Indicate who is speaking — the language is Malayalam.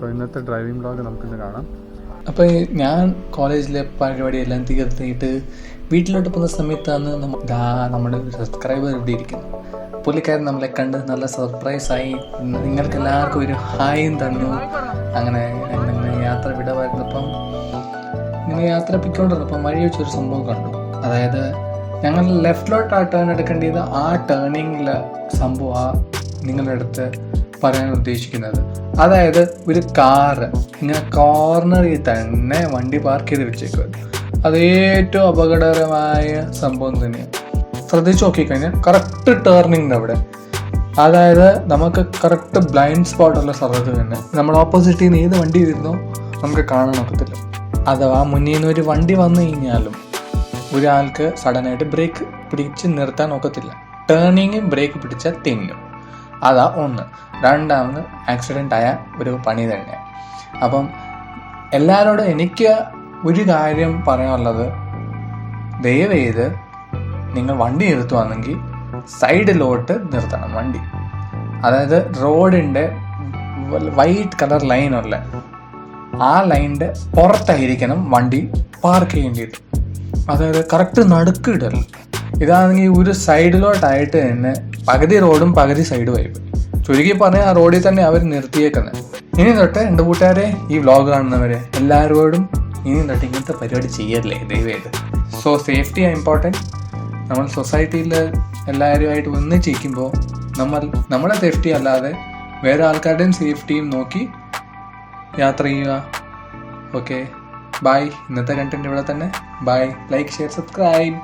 Speaker 1: സോ ഇന്നത്തെ ഡ്രൈവിംഗ് വ്ളോഗ് നമുക്കിന്ന് കാണാം.
Speaker 2: അപ്പോൾ ഞാൻ കോളേജിലെ പരിപാടിയെല്ലാം തീർത്തിട്ട് വീട്ടിലോട്ട് പോകുന്ന സമയത്താണ് നമ്മുടെ ഒരു സബ്സ്ക്രൈബർ ഇവിടെ ഇരിക്കുന്നു. പുള്ളിക്കാരൻ നമ്മളെ കണ്ട് നല്ല സർപ്രൈസായി നിങ്ങൾക്ക് എല്ലാവർക്കും ഒരു ഹായും തന്നു. അങ്ങനെ യാത്ര വിടവായിരുന്നപ്പം ഇങ്ങനെ യാത്ര പിക്കൊണ്ടിരുന്നപ്പം വഴി വെച്ചൊരു സംഭവം കണ്ടു. അതായത് ഞങ്ങൾ ലെഫ്റ്റിലോട്ട് ആ ടേൺ എടുക്കേണ്ടത്, ആ ടേണിങ്ങിൽ സംഭവം നിങ്ങളുടെ അടുത്ത് പറയാൻ ഉദ്ദേശിക്കുന്നത്. അതായത് ഒരു കാറ് ഇങ്ങനെ കോർണറിൽ തന്നെ വണ്ടി പാർക്ക് ചെയ്ത് വെച്ചേക്കും. അത് ഏറ്റവും അപകടകരമായ സംഭവം തന്നെയാണ്. ശ്രദ്ധിച്ച് നോക്കിക്കഴിഞ്ഞാൽ കറക്റ്റ് ടേർണിങ്ങിൻ്റെ അവിടെ, അതായത് നമുക്ക് കറക്റ്റ് ബ്ലൈൻഡ് സ്പോട്ടുള്ള സ്ഥലത്ത് തന്നെ നമ്മൾ ഓപ്പോസിറ്റിൽ നിന്ന് ഏത് വണ്ടി വരുന്നോ നമുക്ക് കാണാൻ ഒക്കത്തില്ല. അഥവാ മുന്നിൽ നിന്ന് ഒരു വണ്ടി വന്നു കഴിഞ്ഞാലും ഒരാൾക്ക് സഡനായിട്ട് ബ്രേക്ക് പിടിച്ച് നിർത്താൻ ഒക്കത്തില്ല. ടേണിങ് ബ്രേക്ക് പിടിച്ചാൽ തെന്നും. അതാ ഒന്ന്. രണ്ടാമത് ആക്സിഡൻ്റ് ആയ ഒരു പണി തന്നെ. അപ്പം എല്ലാവരോടും എനിക്ക് ഒരു കാര്യം പറയാനുള്ളത്, ദയവേത് നിങ്ങൾ വണ്ടി നിർത്തുവാണെങ്കിൽ സൈഡിലോട്ട് നിർത്തണം വണ്ടി. അതായത് റോഡിൻ്റെ വൈറ്റ് കളർ ലൈനുള്ള ആ ലൈനിൻ്റെ പുറത്തായിരിക്കണം വണ്ടി പാർക്ക് ചെയ്യേണ്ടത്. അതായത് കറക്റ്റ് നടുക്കിടൽ. ഇതാണെങ്കിൽ ഒരു സൈഡിലോട്ടായിട്ട് തന്നെ പകുതി റോഡും പകുതി സൈഡും ആയിപ്പോയി. ചുരുക്കി പറഞ്ഞാൽ ആ റോഡിൽ തന്നെ അവർ നിർത്തിയേക്കുന്നത്. ഇനി തൊട്ട് എൻ്റെ കൂട്ടുകാരെ, ഈ വ്ളോഗ് കാണുന്നവരെ എല്ലാവരോടും ഇനി തൊട്ട് ഇങ്ങനത്തെ പരിപാടി ചെയ്യല്ലേ ദയവേത്. സോ സേഫ്റ്റി ആണ് ഇമ്പോർട്ടൻറ്റ്. നമ്മൾ സൊസൈറ്റിയിൽ എല്ലാവരുമായിട്ട് ഒന്നിച്ചിരിക്കുമ്പോൾ നമ്മുടെ സേഫ്റ്റി അല്ലാതെ വേറെ ആൾക്കാരുടെയും സേഫ്റ്റിയും നോക്കി യാത്ര ചെയ്യുക. Okay, by. ഇന്നത്തെ കണ്ടന്റ് ഇവിടെ തന്നെ. ബൈ. Like, share, subscribe.